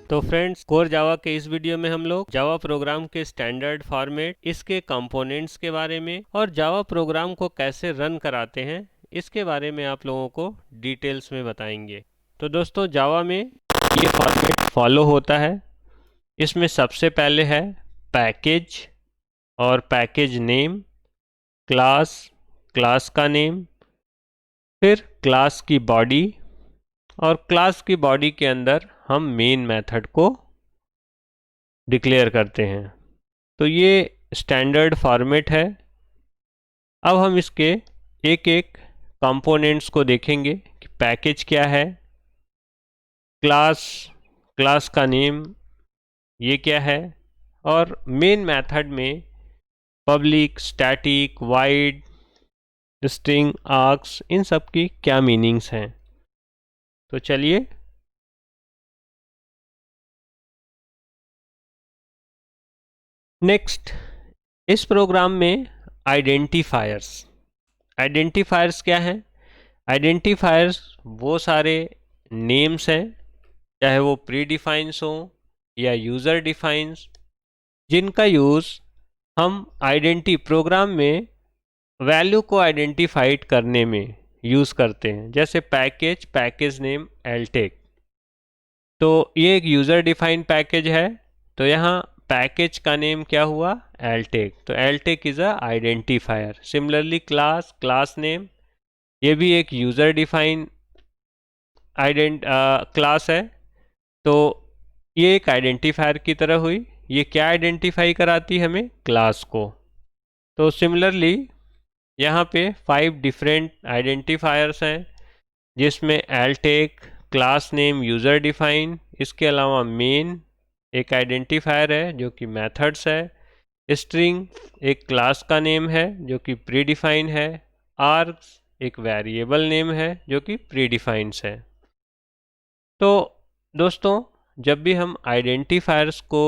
तो friends, core Java के इस वीडियो में हम लोग जावा प्रोग्राम के स्टैंडर्ड फॉर्मेट, इसके कंपोनेंट्स के बारे में और जावा प्रोग्राम को कैसे रन कराते हैं इसके बारे में आप लोगों को डिटेल्स में बताएंगे। तो दोस्तों, जावा में ये फॉर्मेट फॉलो होता है। इसमें सबसे पहले है पैकेज और पैकेज नेम, क्लास, क्लास का नेम, फिर क्लास की बॉडी, और क्लास की बॉडी के अंदर हम मेन मेथड को डिक्लेयर करते हैं। तो ये स्टैंडर्ड फॉर्मेट है। अब हम इसके एक एक कंपोनेंट्स को देखेंगे कि पैकेज क्या है, क्लास, क्लास का नेम ये क्या है, और मेन मेथड में public, static, void, string, args, इन सब की क्या मीनिंग्स हैं। तो चलिए नेक्स्ट, इस प्रोग्राम में आइडेंटिफायर्स। आइडेंटिफायर्स क्या हैं? आइडेंटिफायर्स वो सारे नेम्स हैं, चाहे वो प्री डिफाइंस हो या यूज़र डिफाइंस, जिनका यूज़ हम प्रोग्राम में वैल्यू को आइडेंटिफाइड करने में यूज़ करते हैं। जैसे पैकेज, पैकेज नेम एलटेक, तो ये एक यूज़र डिफाइंड पैकेज है। तो यहाँ पैकेज का नेम क्या हुआ? एलटेक। तो एलटेक is a identifier. Similarly class, class name, ये भी एक यूज़र डिफाइंड क्लास है। तो ये एक आइडेंटिफायर की तरह हुई। ये क्या आइडेंटिफाई कराती हमें? क्लास को। तो सिमिलरली यहाँ पे 5 डिफरेंट आइडेंटिफायर्स हैं, जिसमें एलटेक, क्लास नेम, यूज़र डिफाइन, इसके अलावा मेन एक आइडेंटिफायर है जो कि मेथड्स है, स्ट्रिंग एक क्लास का नेम है जो कि प्री डिफाइन है, आर्ग्स एक वेरिएबल नेम है जो कि प्री डिफाइंस है। तो दोस्तों, जब भी हम आइडेंटिफायर्स को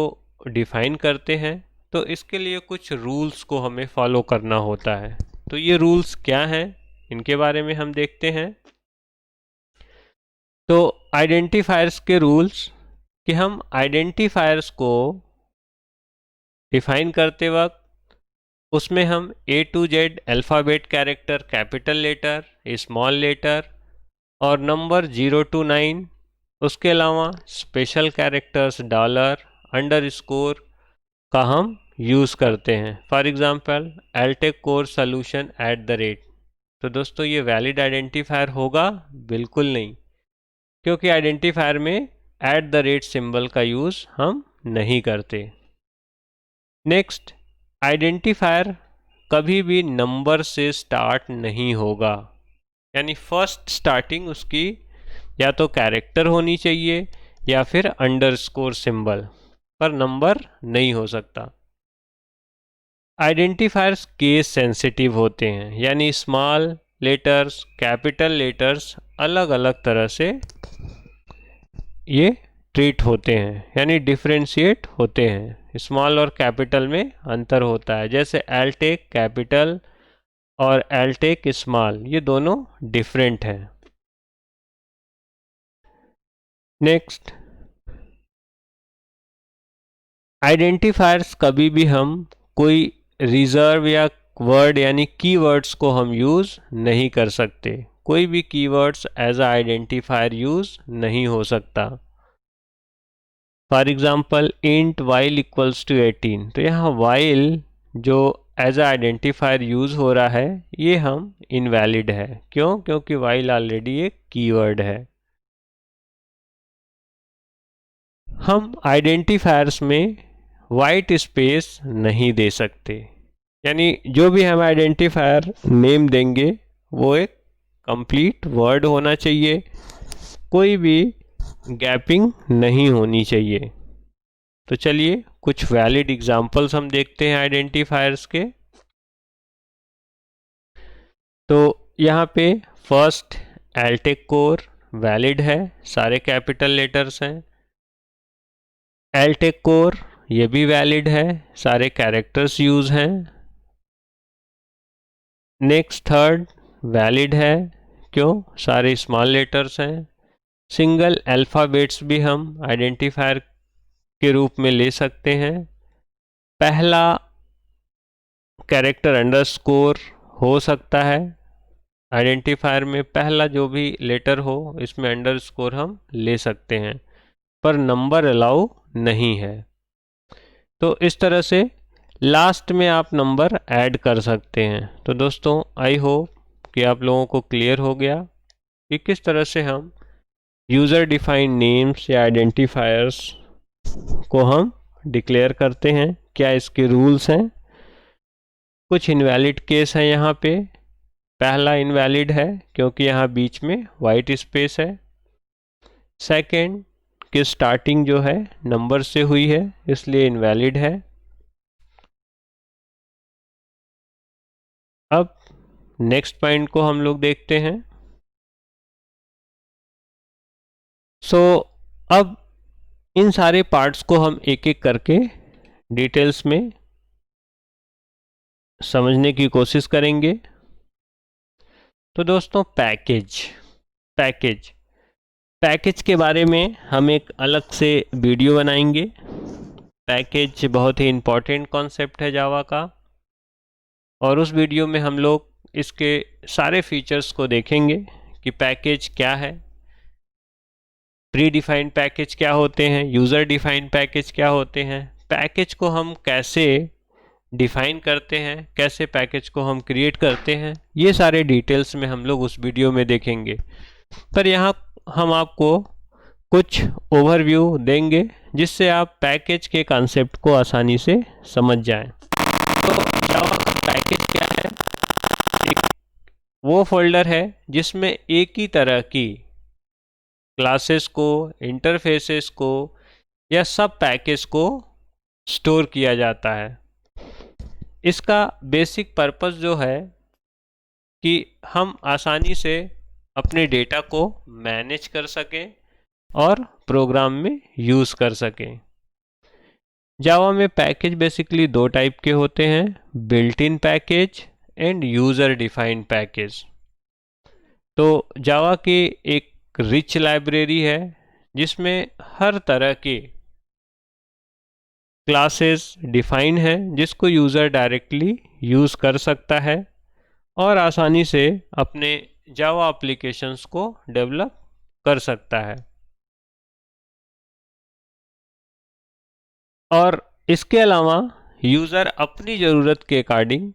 डिफाइन करते हैं तो इसके लिए कुछ रूल्स को हमें फॉलो करना होता है। तो ये रूल्स क्या हैं, इनके बारे में हम देखते हैं। तो आइडेंटिफायर्स के रूल्स, कि हम आइडेंटिफायर्स को डिफाइन करते वक्त उसमें हम A to Z alphabet character, capital letter, small letter और नंबर 0 to 9, उसके अलावा स्पेशल कैरेक्टर्स, डॉलर, अंडरस्कोर का हम यूज़ करते हैं। फॉर एग्ज़ाम्पल एलटेक कोर सोल्यूशन @ तो दोस्तों, ये वैलिड आइडेंटिफायर होगा? बिल्कुल नहीं, क्योंकि आइडेंटिफायर में @ सिंबल का यूज़ हम नहीं करते। नेक्स्ट, आइडेंटिफायर कभी भी नंबर से स्टार्ट नहीं होगा, यानी फर्स्ट स्टार्टिंग उसकी या तो कैरेक्टर होनी चाहिए या फिर अंडरस्कोर सिंबल, पर नंबर नहीं हो सकता। आइडेंटिफायर्स केस सेंसिटिव होते हैं, यानी स्मॉल लेटर्स, कैपिटल लेटर्स अलग अलग तरह से ये ट्रीट होते हैं, यानी डिफरेंशिएट होते हैं। स्मॉल और कैपिटल में अंतर होता है। जैसे एलटेक कैपिटल और एलटेक स्मॉल, ये दोनों डिफरेंट हैं। नेक्स्ट, आइडेंटिफायर्स कभी भी हम कोई रिजर्व या वर्ड यानी कीवर्ड्स को हम यूज़ नहीं कर सकते। कोई भी keywords as a identifier use नहीं हो सकता। For example int while equals to 18, तो यहाँ वाइल जो एज अ आइडेंटिफायर यूज़ हो रहा है ये हम इनवैलिड है। क्यों? क्योंकि वाइल ऑलरेडी एक कीवर्ड है। हम आइडेंटिफायर्स में वाइट स्पेस नहीं दे सकते, यानी जो भी हम आइडेंटिफायर नेम देंगे वो एक कंप्लीट वर्ड होना चाहिए, कोई भी गैपिंग नहीं होनी चाहिए। तो चलिए कुछ वैलिड एग्जांपल्स हम देखते हैं आइडेंटिफायर्स के। तो यहाँ पे फर्स्ट एलटेक कोर वैलिड है, सारे कैपिटल लेटर्स हैं। एलटेक कोर ये भी वैलिड है, सारे कैरेक्टर्स यूज हैं। नेक्स्ट थर्ड वैलिड है, क्यों? सारे स्मॉल लेटर्स हैं। सिंगल अल्फ़ाबेट्स भी हम आइडेंटिफायर के रूप में ले सकते हैं। पहला कैरेक्टर अंडरस्कोर हो सकता है, आइडेंटिफायर में पहला जो भी लेटर हो इसमें अंडरस्कोर हम ले सकते हैं, पर नंबर अलाउ नहीं है। तो इस तरह से लास्ट में आप नंबर ऐड कर सकते हैं। तो दोस्तों आई होप कि आप लोगों को क्लियर हो गया कि किस तरह से हम यूज़र डिफाइंड नेम्स या आइडेंटिफायर्स को हम डिक्लेयर करते हैं, क्या इसके रूल्स हैं। कुछ इनवैलिड केस हैं यहाँ पे। पहला इनवैलिड है क्योंकि यहाँ बीच में वाइट स्पेस है। सेकंड कि स्टार्टिंग जो है नंबर से हुई है इसलिए इनवैलिड है। अब नेक्स्ट पॉइंट को हम लोग देखते हैं। अब इन सारे पार्ट्स को हम एक एक करके डिटेल्स में समझने की कोशिश करेंगे। तो दोस्तों पैकेज पैकेज पैकेज के बारे में हम एक अलग से वीडियो बनाएंगे। पैकेज बहुत ही इम्पोर्टेंट कॉन्सेप्ट है जावा का, और उस वीडियो में हम लोग इसके सारे फीचर्स को देखेंगे कि पैकेज क्या है, प्री डिफाइंड पैकेज क्या होते हैं, यूज़र डिफाइंड पैकेज क्या होते हैं, पैकेज को हम कैसे डिफाइन करते हैं, कैसे पैकेज को हम क्रिएट करते हैं, ये सारे डिटेल्स में हम लोग उस वीडियो में देखेंगे। पर यहाँ हम आपको कुछ ओवरव्यू देंगे जिससे आप पैकेज के कॉन्सेप्ट को आसानी से समझ जाएं। तो जावा का पैकेज क्या है? एक वो फोल्डर है जिसमें एक ही तरह की क्लासेस को, इंटरफेसेस को या सब पैकेज को स्टोर किया जाता है। इसका बेसिक पर्पस जो है कि हम आसानी से अपने डेटा को मैनेज कर सकें और प्रोग्राम में यूज़ कर सकें। जावा में पैकेज बेसिकली दो टाइप के होते हैं, built in package end user defined package. तो जावा की एक रिच लाइब्रेरी है जिसमें हर तरह के क्लासेस डिफाइन है जिसको यूज़र डायरेक्टली यूज़ कर सकता है और आसानी से अपने जावा एप्लीकेशंस को डेवलप कर सकता है। और इसके अलावा यूज़र अपनी ज़रूरत के अकॉर्डिंग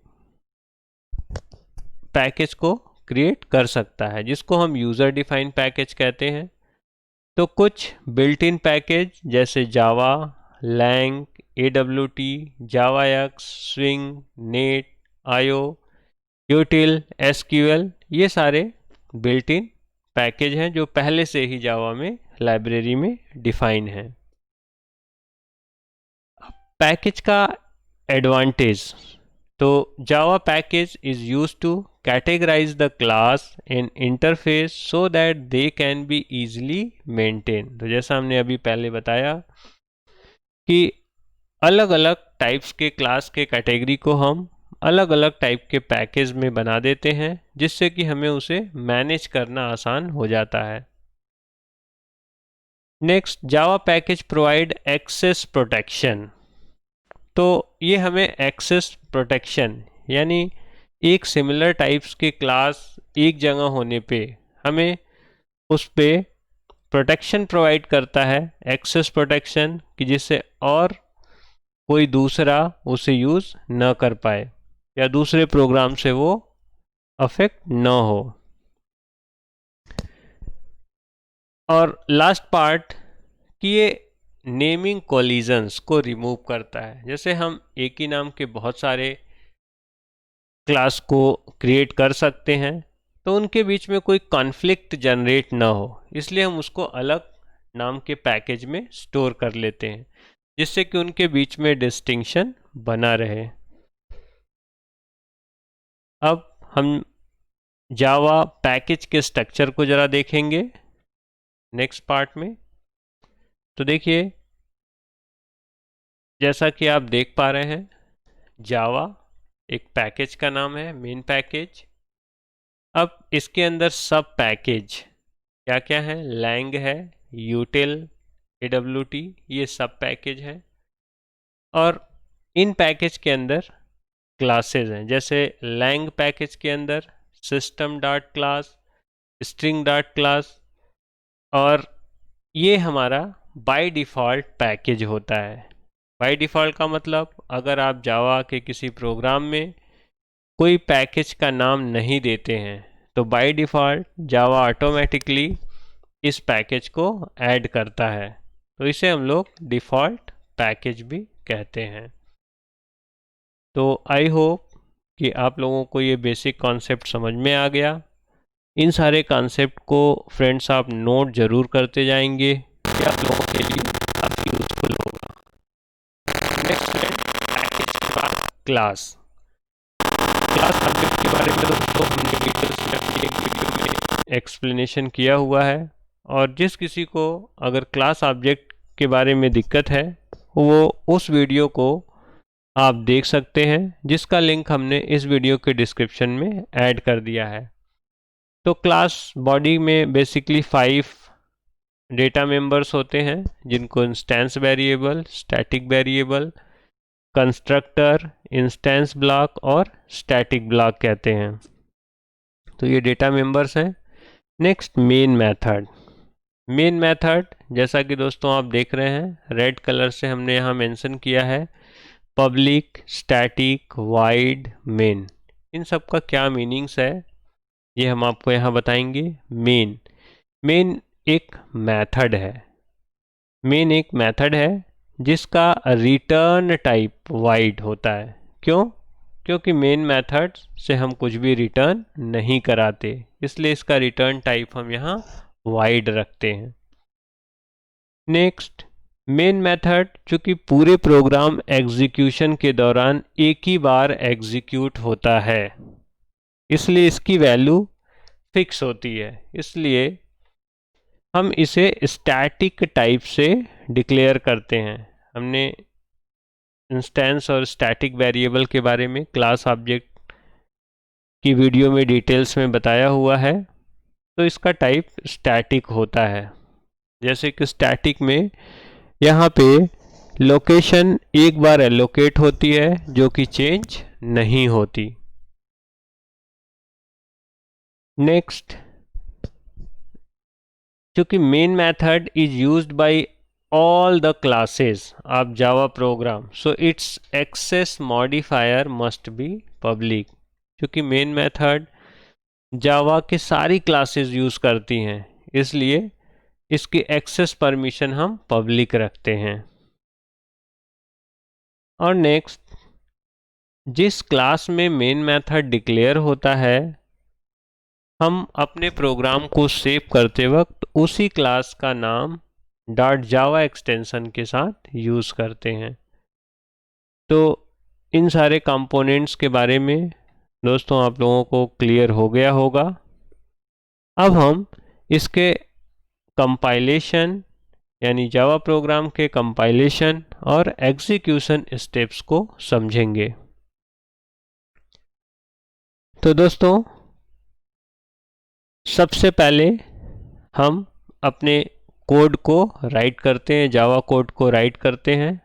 पैकेज को क्रिएट कर सकता है जिसको हम यूज़र डिफाइंड पैकेज कहते हैं। तो कुछ बिल्ट इन पैकेज जैसे जावा, लैंग, AWT, जावाएक्स, स्विंग, नेट, आयो, यूटिल, SQL, ये सारे बिल्ट इन पैकेज हैं जो पहले से ही जावा में लाइब्रेरी में डिफाइन है। पैकेज का एडवांटेज, तो Java package is used to categorize the class and interface so that they can be easily maintained। तो जैसा हमने अभी पहले बताया कि अलग अलग टाइप्स के क्लास के कैटेगरी को हम अलग अलग टाइप के पैकेज में बना देते हैं जिससे कि हमें उसे मैनेज करना आसान हो जाता है। Next, Java package provide access protection. तो ये हमें एक्सेस प्रोटेक्शन यानी एक सिमिलर टाइप्स के क्लास एक जगह होने पे हमें उस पे प्रोटेक्शन प्रोवाइड करता है, एक्सेस प्रोटेक्शन, कि जिससे और कोई दूसरा उसे यूज़ न कर पाए या दूसरे प्रोग्राम से वो अफेक्ट न हो। और लास्ट पार्ट कि ये नेमिंग कोलिजन्स को रिमूव करता है। जैसे हम एक ही नाम के बहुत सारे क्लास को क्रिएट कर सकते हैं तो उनके बीच में कोई कॉन्फ्लिक्ट जनरेट ना हो, इसलिए हम उसको अलग नाम के पैकेज में स्टोर कर लेते हैं जिससे कि उनके बीच में डिस्टिंक्शन बना रहे। अब हम जावा पैकेज के स्ट्रक्चर को ज़रा देखेंगे नेक्स्ट पार्ट में। तो देखिए, जैसा कि आप देख पा रहे हैं, जावा एक पैकेज का नाम है, मेन पैकेज। अब इसके अंदर सब पैकेज क्या क्या है, लैंग है, यूटिल, AWT, ये सब पैकेज है। और इन पैकेज के अंदर क्लासेस हैं, जैसे लैंग पैकेज के अंदर system dot class, string dot class, और ये हमारा बाय डिफ़ॉल्ट पैकेज होता है। बाय डिफ़ॉल्ट का मतलब, अगर आप जावा के किसी प्रोग्राम में कोई पैकेज का नाम नहीं देते हैं तो बाय डिफ़ॉल्ट जावा ऑटोमेटिकली इस पैकेज को ऐड करता है, तो इसे हम लोग डिफ़ॉल्ट पैकेज भी कहते हैं। तो आई होप कि आप लोगों को ये बेसिक कॉन्सेप्ट समझ में आ गया। इन सारे कॉन्सेप्ट को फ्रेंड्स आप नोट ज़रूर करते जाएंगे, ये आप लोगों के लिए काफ़ी यूजफुल होगा। नेक्स्ट फ्रेंड, पैकेज के बाद क्लास। क्लास ऑब्जेक्ट के बारे में दोस्तों हमने वीडियोस में अपनी एक वीडियो में एक्सप्लेनेशन किया हुआ है, और जिस किसी को अगर क्लास ऑब्जेक्ट के बारे में दिक्कत है वो उस वीडियो को आप देख सकते हैं, जिसका लिंक हमने इस वीडियो के डिस्क्रिप्शन में ऐड कर दिया है। तो क्लास बॉडी में बेसिकली 5 डेटा मेंबर्स होते हैं, जिनको instance variable, static variable, constructor, instance block और स्टैटिक ब्लॉक कहते हैं। तो ये डेटा मेंबर्स हैं। Next, main method. Main method जैसा कि दोस्तों आप देख रहे हैं, रेड कलर से हमने यहाँ मेंशन किया है, पब्लिक, स्टैटिक, वाइड, मेन। इन सब का क्या मीनिंग्स है ये हम आपको यहाँ बताएंगे। मेन, मेन एक मेथड है। मेन एक मेथड है जिसका रिटर्न टाइप वाइड होता है। क्यों? क्योंकि मेन मेथड से हम कुछ भी रिटर्न नहीं कराते, इसलिए इसका रिटर्न टाइप हम यहाँ वाइड रखते हैं। नेक्स्ट, मेन मेथड चूंकि पूरे प्रोग्राम एग्जीक्यूशन के दौरान एक ही बार एग्जीक्यूट होता है, इसलिए इसकी वैल्यू फिक्स होती है, इसलिए हम इसे स्टैटिक टाइप से डिक्लेयर करते हैं। हमने इंस्टेंस और स्टैटिक वेरिएबल के बारे में क्लास ऑब्जेक्ट की वीडियो में डिटेल्स में बताया हुआ है, तो इसका टाइप स्टैटिक होता है। जैसे कि स्टैटिक में यहाँ पे लोकेशन एक बार एलोकेट होती है जो कि चेंज नहीं होती। नेक्स्ट, क्योंकि main method is used by all the classes of Java program, so its access modifier must be public। क्योंकि मेन मेथड जावा की सारी क्लासेस यूज़ करती हैं, इसलिए इसकी एक्सेस परमिशन हम पब्लिक रखते हैं। और नेक्स्ट, जिस क्लास में मेन मेथड डिक्लेयर होता है, हम अपने प्रोग्राम को सेव करते वक्त उसी क्लास का नाम .java एक्सटेंशन के साथ यूज़ करते हैं। तो इन सारे कंपोनेंट्स के बारे में दोस्तों आप लोगों को क्लियर हो गया होगा। अब हम इसके कंपाइलेशन यानी जावा प्रोग्राम के कंपाइलेशन और एग्जीक्यूशन स्टेप्स को समझेंगे। तो दोस्तों सबसे पहले हम अपने कोड को राइट करते हैं, जावा कोड को राइट करते हैं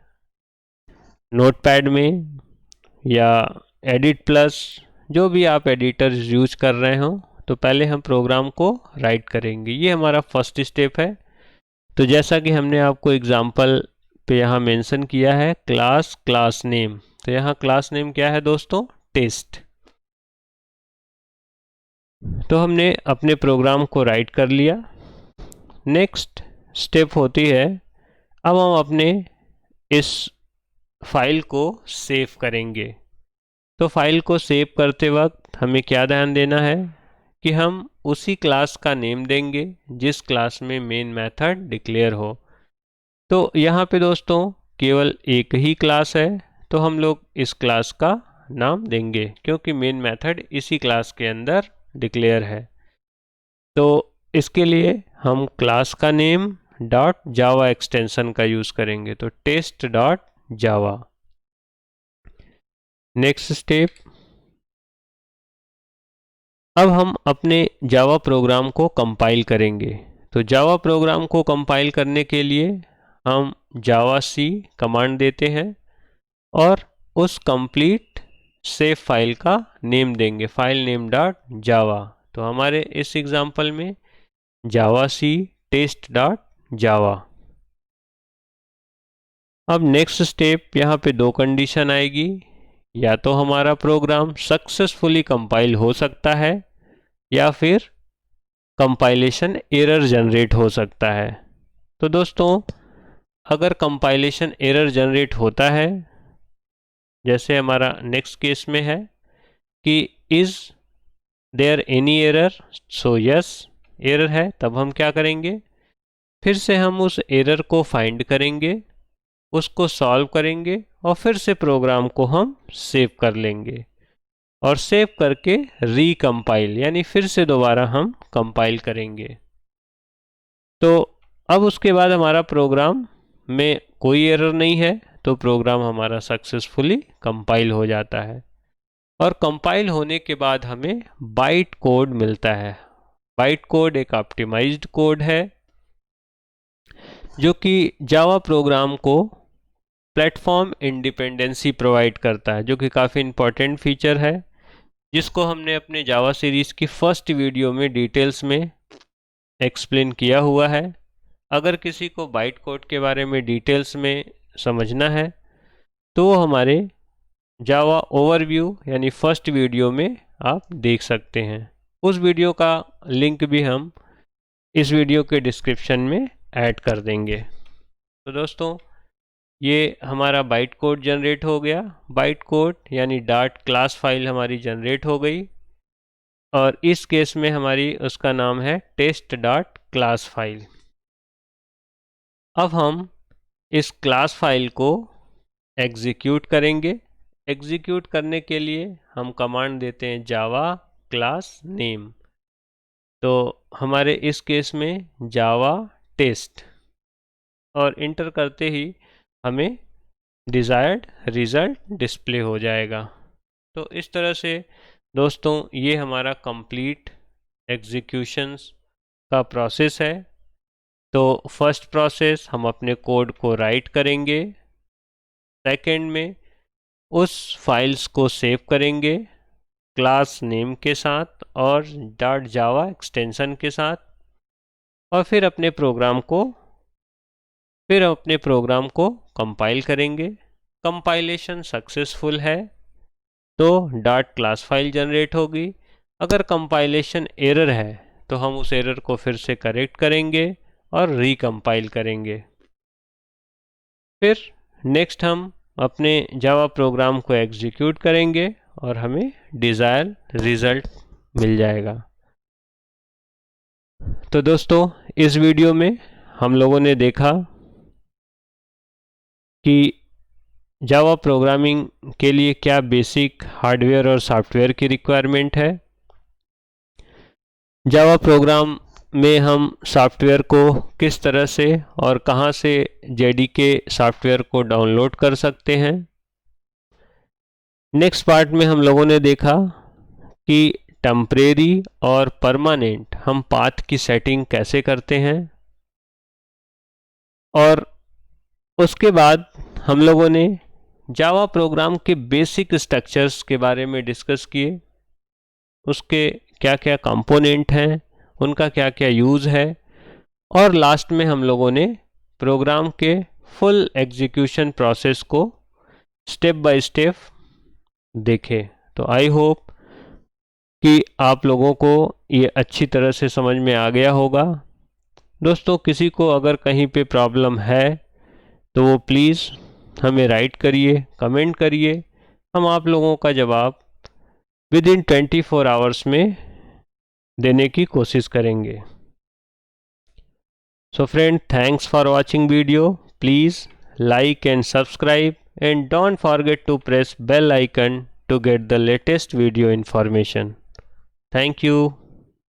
नोटपैड में या एडिट प्लस, जो भी आप एडिटर यूज कर रहे हो। तो पहले हम प्रोग्राम को राइट करेंगे, ये हमारा फर्स्ट स्टेप है। तो जैसा कि हमने आपको एग्जांपल पे यहाँ मेंशन किया है, क्लास नेम, तो यहाँ क्लास नेम क्या है दोस्तों? टेस्ट। तो हमने अपने प्रोग्राम को राइट कर लिया। नेक्स्ट स्टेप होती है, अब हम अपने इस फाइल को सेव करेंगे। तो फाइल को सेव करते वक्त हमें क्या ध्यान देना है कि हम उसी क्लास का नेम देंगे जिस क्लास में मेन मेथड डिक्लेयर हो। तो यहाँ पे दोस्तों केवल एक ही क्लास है, तो हम लोग इस क्लास का नाम देंगे क्योंकि मेन मेथड इसी क्लास के अंदर डिक्लेयर है। तो इसके लिए हम क्लास का नेम .java एक्सटेंशन का यूज़ करेंगे, तो test.java। नेक्स्ट स्टेप, अब हम अपने जावा प्रोग्राम को कंपाइल करेंगे। तो जावा प्रोग्राम को कंपाइल करने के लिए हम जावा सी कमांड देते हैं और उस कंप्लीट सेव फाइल का नेम देंगे, फाइल नेम डॉट जावा। तो हमारे इस एग्जांपल में जावा सी टेस्ट डॉट जावा। अब नेक्स्ट स्टेप, यहाँ पे दो कंडीशन आएगी, या तो हमारा प्रोग्राम सक्सेसफुली कंपाइल हो सकता है या फिर कंपाइलेशन एरर जनरेट हो सकता है। तो दोस्तों, अगर कंपाइलेशन एरर जनरेट होता है, जैसे हमारा नेक्स्ट केस में है कि is there any error, so yes error है, तब हम क्या करेंगे, फिर से हम उस एरर को फाइंड करेंगे, उसको सॉल्व करेंगे और फिर से प्रोग्राम को हम सेव कर लेंगे और सेव करके रीकम्पाइल यानी फिर से दोबारा हम कंपाइल करेंगे। तो अब उसके बाद हमारा प्रोग्राम में कोई एरर नहीं है, तो प्रोग्राम हमारा सक्सेसफुली कंपाइल हो जाता है। और कंपाइल होने के बाद हमें बाइट कोड मिलता है। बाइट कोड एक ऑप्टिमाइज्ड कोड है जो कि जावा प्रोग्राम को प्लेटफॉर्म इंडिपेंडेंसी प्रोवाइड करता है, जो कि काफ़ी इम्पोर्टेंट फीचर है, जिसको हमने अपने जावा सीरीज़ की फर्स्ट वीडियो में डिटेल्स में एक्सप्लेन किया हुआ है। अगर किसी को बाइट कोड के बारे में डिटेल्स में समझना है तो वो हमारे जावा ओवरव्यू यानी फर्स्ट वीडियो में आप देख सकते हैं। उस वीडियो का लिंक भी हम इस वीडियो के डिस्क्रिप्शन में ऐड कर देंगे। तो दोस्तों, ये हमारा बाइट कोड जनरेट हो गया। बाइट कोड यानी डॉट क्लास फाइल हमारी जनरेट हो गई और इस केस में हमारी उसका नाम है टेस्ट डॉट क्लास फाइल। अब हम इस क्लास फाइल को एग्जीक्यूट करेंगे। एग्जीक्यूट करने के लिए हम कमांड देते हैं जावा क्लास नेम। तो हमारे इस केस में जावा टेस्ट, और इंटर करते ही हमें डिज़ायर्ड रिज़ल्ट डिस्प्ले हो जाएगा। तो इस तरह से दोस्तों, ये हमारा कंप्लीट एग्जीक्यूशंस का प्रोसेस है। तो फर्स्ट प्रोसेस, हम अपने कोड को राइट करेंगे। सेकंड में उस फाइल्स को सेव करेंगे क्लास नेम के साथ और डॉट जावा एक्सटेंशन के साथ, और फिर अपने प्रोग्राम को कंपाइल करेंगे। कंपाइलेशन सक्सेसफुल है तो डॉट क्लास फाइल जनरेट होगी। अगर कंपाइलेशन एरर है तो हम उस एरर को फिर से करेक्ट करेंगे और रिकम्पाइल करेंगे। फिर नेक्स्ट हम अपने जावा प्रोग्राम को एग्जीक्यूट करेंगे और हमें डिज़ायर रिज़ल्ट मिल जाएगा। तो दोस्तों, इस वीडियो में हम लोगों ने देखा कि जावा प्रोग्रामिंग के लिए क्या बेसिक हार्डवेयर और सॉफ्टवेयर की रिक्वायरमेंट है। जावा प्रोग्राम में हम सॉफ्टवेयर को किस तरह से और कहां से जेडीके सॉफ्टवेयर को डाउनलोड कर सकते हैं। नेक्स्ट पार्ट में हम लोगों ने देखा कि टेम्परेरी और परमानेंट हम पाथ की सेटिंग कैसे करते हैं, और उसके बाद हम लोगों ने जावा प्रोग्राम के बेसिक स्ट्रक्चर्स के बारे में डिस्कस किए, उसके क्या क्या कंपोनेंट हैं, उनका क्या क्या यूज़ है, और लास्ट में हम लोगों ने प्रोग्राम के फुल एग्जीक्यूशन प्रोसेस को स्टेप बाय स्टेप देखे। तो आई होप कि आप लोगों को ये अच्छी तरह से समझ में आ गया होगा। दोस्तों, किसी को अगर कहीं पे प्रॉब्लम है तो वो प्लीज़ हमें राइट करिए, कमेंट करिए, हम आप लोगों का जवाब विदिन 24 आवर्स में देने की कोशिश करेंगे। So friend, thanks for watching video. Please like and subscribe, and don't forget to press bell icon to get the latest video information. Thank you.